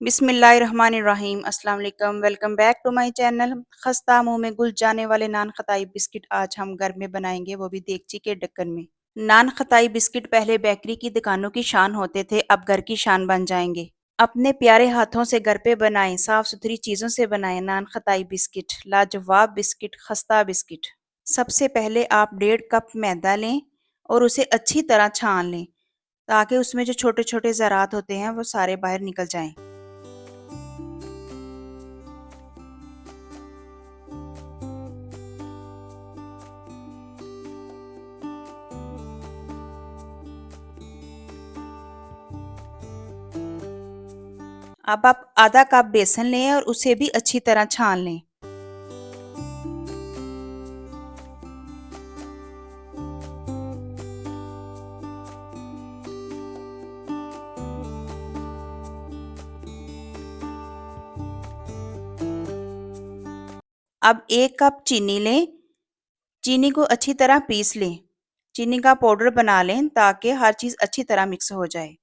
बिस्मिल्लाहिर्रहमानिर्रहीम अस्सलाम वालेकुम welcome back to my channel. खस्ता मुंह में घुल जाने वाले नान खताई बिस्किट आज हम घर में बनाएंगे, वो भी देगची के ढक्कन में। नान खताई बिस्किट पहले बेकरी की दुकानों की शान होते थे, अब घर की शान बन जाएंगे। अपने प्यारे हाथों से घर पे बनाएं, साफ सुथरी चीजों से बनाएं नान खताई बिस्किट, लाजवाब बिस्किट, खस्ता बिस्किट। सबसे पहले आप 1.5 कप मैदा लें और उसे अच्छी तरह छान लें ताकि उसमें जो छोटे छोटे ज़रात होते हैं वो सारे बाहर निकल जाएं। अब आप आधा कप बेसन लें और उसे भी अच्छी तरह छान लें। अब 1 कप चीनी लें। चीनी को अच्छी तरह पीस लें। चीनी का पाउडर बना लें ताकि हर चीज़ अच्छी तरह मिक्स हो जाए।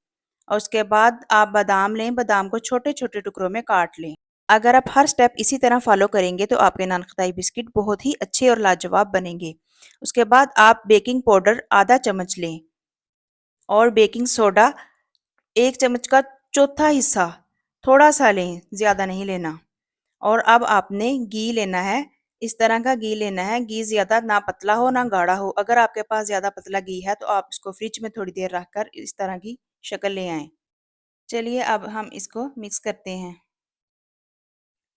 और उसके बाद आप बादाम लें, बादाम को छोटे छोटे टुकड़ों में काट लें। अगर आप हर स्टेप इसी तरह फॉलो करेंगे तो आपके नान खटाई बिस्किट बहुत ही अच्छे और लाजवाब बनेंगे। उसके बाद आप बेकिंग पाउडर आधा चम्मच लें और बेकिंग सोडा 1 चम्मच का चौथा हिस्सा, थोड़ा सा लें, ज़्यादा नहीं लेना। और अब आपने घी लेना है। इस तरह का घी लेना है। घी ज़्यादा ना पतला हो ना गाढ़ा हो। अगर आपके पास ज़्यादा पतला घी है तो आप इसको फ्रिज में थोड़ी देर रखकर इस तरह की शक्ल ले आएं। चलिए अब हम इसको मिक्स करते हैं।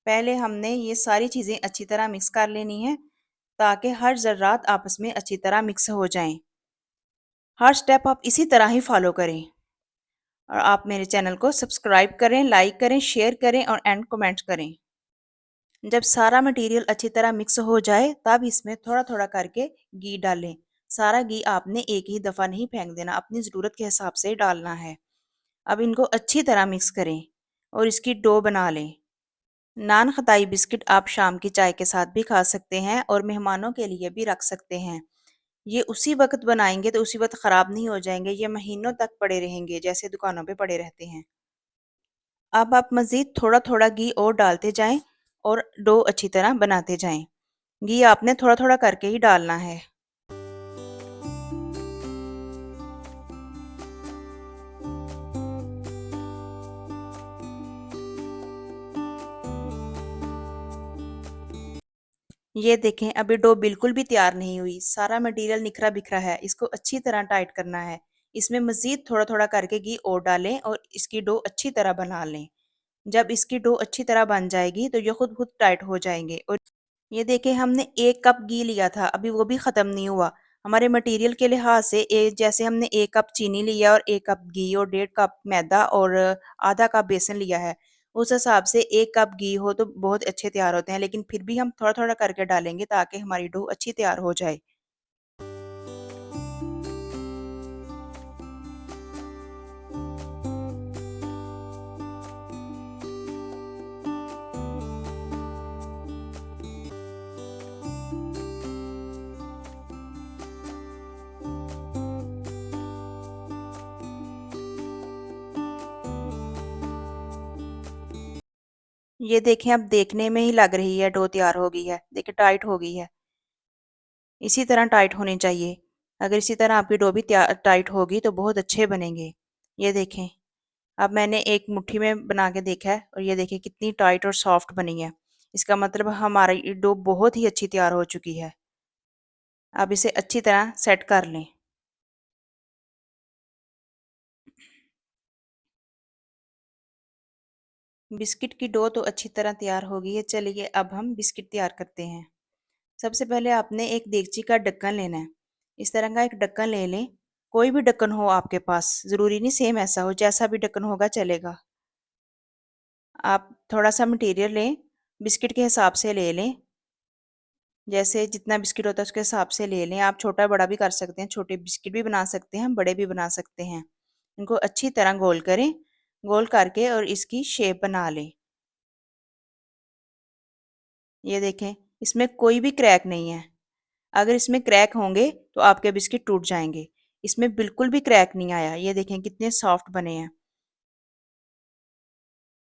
पहले हमने ये सारी चीज़ें अच्छी तरह मिक्स कर लेनी है ताकि हर ज़र्रात आपस में अच्छी तरह मिक्स हो जाएं। हर स्टेप आप इसी तरह ही फॉलो करें। और आप मेरे चैनल को सब्सक्राइब करें, लाइक करें, शेयर करें और एंड कमेंट करें। जब सारा मटेरियल अच्छी तरह मिक्स हो जाए तब इसमें थोड़ा थोड़ा करके घी डालें। सारा घी आपने एक ही दफ़ा नहीं फेंक देना, अपनी ज़रूरत के हिसाब से डालना है। अब इनको अच्छी तरह मिक्स करें और इसकी डो बना लें। नान खताई बिस्किट आप शाम की चाय के साथ भी खा सकते हैं और मेहमानों के लिए भी रख सकते हैं। ये उसी वक्त बनाएंगे तो उसी वक्त ख़राब नहीं हो जाएंगे, ये महीनों तक पड़े रहेंगे जैसे दुकानों पे पड़े रहते हैं। अब आप मज़ीद थोड़ा थोड़ा घी और डालते जाएं और डो अच्छी तरह बनाते जाएं। घी आपने थोड़ा थोड़ा करके ही डालना है। ये देखें, अभी डो बिल्कुल भी तैयार नहीं हुई, सारा मटेरियल निखरा बिखरा है। इसको अच्छी तरह टाइट करना है। इसमें मज़ीद थोड़ा थोड़ा करके घी और डालें और इसकी डो अच्छी तरह बना लें। जब इसकी डो अच्छी तरह बन जाएगी तो ये खुद खुद टाइट हो जाएंगे। और ये देखें, हमने 1 कप घी लिया था, अभी वो भी ख़त्म नहीं हुआ। हमारे मटेरियल के लिहाज से जैसे हमने 1 कप चीनी लिया और 1 कप घी और 1.5 कप मैदा और आधा कप बेसन लिया है, उस हिसाब से 1 कप घी हो तो बहुत अच्छे तैयार होते हैं। लेकिन फिर भी हम थोड़ा थोड़ा करके डालेंगे ताकि हमारी डो अच्छी तैयार हो जाए। ये देखें, अब देखने में ही लग रही है डो तैयार हो गई है। देखिए टाइट हो गई है। इसी तरह टाइट होनी चाहिए। अगर इसी तरह आपकी डो भी टाइट होगी तो बहुत अच्छे बनेंगे। ये देखें, अब मैंने एक मुट्ठी में बना के देखा है और ये देखिए कितनी टाइट और सॉफ्ट बनी है। इसका मतलब हमारी डो बहुत ही अच्छी तैयार हो चुकी है। अब इसे अच्छी तरह सेट कर लें। बिस्किट की डो तो अच्छी तरह तैयार हो गई है। चलिए अब हम बिस्किट तैयार करते हैं। सबसे पहले आपने एक देगची का ढक्कन लेना है। इस तरह का एक ढक्कन ले लें। कोई भी ढक्कन हो आपके पास, ज़रूरी नहीं सेम ऐसा हो, जैसा भी ढक्कन होगा चलेगा। आप थोड़ा सा मटेरियल लें, बिस्किट के हिसाब से ले लें। जैसे जितना बिस्किट होता है उसके हिसाब से ले लें। आप छोटा बड़ा भी कर सकते हैं, छोटे बिस्किट भी बना सकते हैं, बड़े भी बना सकते हैं। इनको अच्छी तरह गोल करें। गोल करके और इसकी शेप बना लें। ये देखें, इसमें कोई भी क्रैक नहीं है। अगर इसमें क्रैक होंगे तो आपके बिस्किट टूट जाएंगे। इसमें बिल्कुल भी क्रैक नहीं आया। ये देखें कितने सॉफ्ट बने हैं।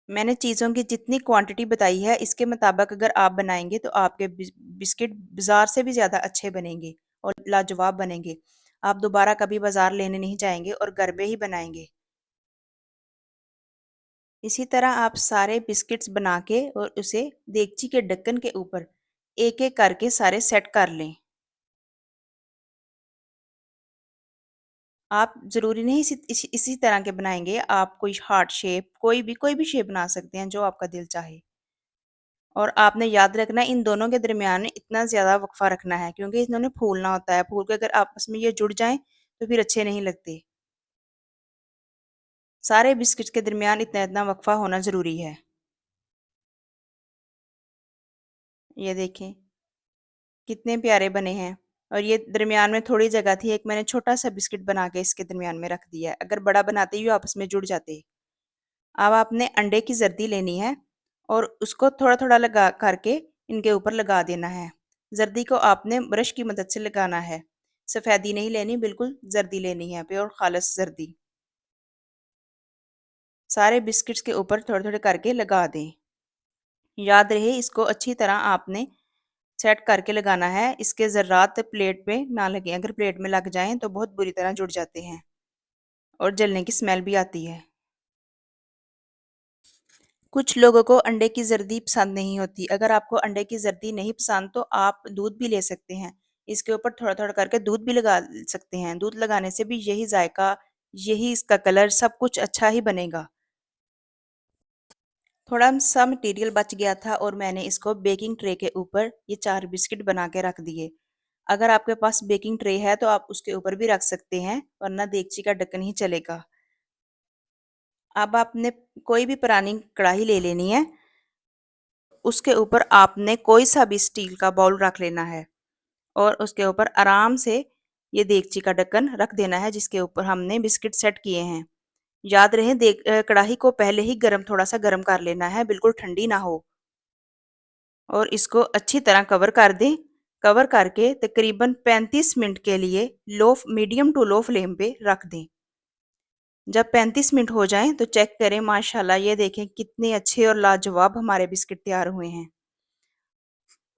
मैंने चीज़ों की जितनी क्वांटिटी बताई है इसके मुताबिक अगर आप बनाएँगे तो आपके बिस्किट बाज़ार से भी ज़्यादा अच्छे बनेंगे और लाजवाब बनेंगे। आप दोबारा कभी बाज़ार लेने नहीं जाएँगे और घर पे ही बनाएँगे। इसी तरह आप सारे बिस्किट्स बना के और उसे देगची के ढक्कन के ऊपर एक-एक करके सारे सेट कर लें। आप ज़रूरी नहीं इसी तरह के बनाएँगे, आप कोई हार्ट शेप कोई भी शेप बना सकते हैं जो आपका दिल चाहे। और आपने याद रखना है इन दोनों के दरमियान में इतना ज़्यादा वक़्फ़ा रखना है क्योंकि इन्होंने फूलना होता है, फूल के अगर आपस में ये जुड़ जाएँ तो फिर अच्छे नहीं लगते। सारे बिस्किट्स के दरमियान इतना-इतना वक़्फ़ा होना ज़रूरी है। ये देखें, कितने प्यारे बने हैं और ये दरमियान में थोड़ी जगह थी, एक मैंने छोटा-सा बिस्किट बना के इसके दरमियान में रख दिया है, अगर बड़ा बनाते ये आपस में जुड़ जाते। अब आपने अंडे की जर्दी लेनी है और उसको थोड़ा-थोड़ा लगा करके इनके ऊपर लगा देना है। जर्दी को आपने ब्रश की मदद से लगाना है। सफ़ेदी नहीं लेनी, बिल्कुल जर्दी लेनी है, प्योर खालिस जर्दी। सारे बिस्किट्स के ऊपर थोड़े-थोड़े करके लगा दें। याद रहे इसको अच्छी तरह आपने सेट करके लगाना है, इसके ज़र्रात प्लेट पे ना लगें, अगर प्लेट में लग जाएँ तो बहुत बुरी तरह जुड़ जाते हैं और जलने की स्मेल भी आती है। कुछ लोगों को अंडे की ज़र्दी पसंद नहीं होती। अगर आपको अंडे की ज़र्दी नहीं पसंद तो आप दूध भी ले सकते हैं। इसके ऊपर थोड़ा-थोड़ा करके दूध भी लगा सकते हैं। दूध लगाने से भी यही ज़ायक़ा, यही इसका कलर सब कुछ अच्छा ही बनेगा। थोड़ा सा मटीरियल बच गया था और मैंने इसको बेकिंग ट्रे के ऊपर ये 4 बिस्किट बना के रख दिए। अगर आपके पास बेकिंग ट्रे है तो आप उसके ऊपर भी रख सकते हैं, वरना देगची का ढक्कन ही चलेगा। अब आपने कोई भी पुरानी कढ़ाई ले लेनी है। उसके ऊपर आपने कोई सा भी स्टील का बाउल रख लेना है और उसके ऊपर आराम से ये देगची का ढक्कन रख देना है जिसके ऊपर हमने बिस्किट सेट किए हैं। याद रहे कढ़ाई को पहले ही थोड़ा सा गर्म कर लेना है, बिल्कुल ठंडी ना हो। और इसको अच्छी तरह कवर कर दें। कवर करके तकरीबन 35 मिनट के लिए मीडियम टू लो फ्लेम पे रख दें। जब 35 मिनट हो जाएं तो चेक करें, माशाल्लाह ये देखें कितने अच्छे और लाजवाब हमारे बिस्किट तैयार हुए हैं।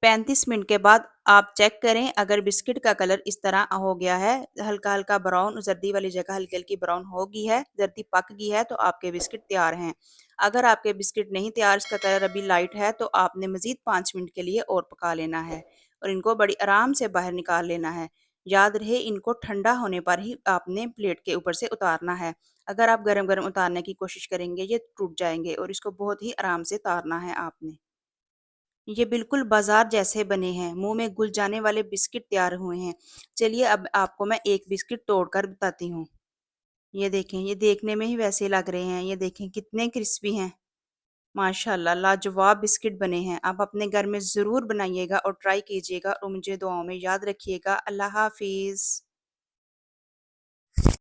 35 मिनट के बाद आप चेक करें, अगर बिस्किट का कलर इस तरह हो गया है, हल्का-हल्का ब्राउन, जर्दी वाली जगह हल्की-हल्की ब्राउन हो गई है, जर्दी पक गई है, तो आपके बिस्किट तैयार हैं। अगर आपके बिस्किट नहीं तैयार, इसका कलर अभी लाइट है, तो आपने मज़ीद 5 मिनट के लिए और पका लेना है और इनको बड़ी आराम से बाहर निकाल लेना है। याद रहे इनको ठंडा होने पर ही आपने प्लेट के ऊपर से उतारना है। अगर आप गरम-गरम उतारने की कोशिश करेंगे, ये टूट जाएँगे और इसको बहुत ही आराम से उतारना है आपने। ये बिल्कुल बाज़ार जैसे बने हैं, मुँह में घुल जाने वाले बिस्किट तैयार हुए हैं। चलिए अब आपको मैं एक बिस्किट तोड़कर बताती हूँ। ये देखें, ये देखने में ही वैसे लग रहे हैं, ये देखें कितने क्रिस्पी हैं। माशाल्लाह लाजवाब बिस्किट बने हैं। आप अपने घर में ज़रूर बनाइएगा और ट्राई कीजिएगा और मुझे दुआओं में याद रखिएगा। अल्लाह हाफ़िज़।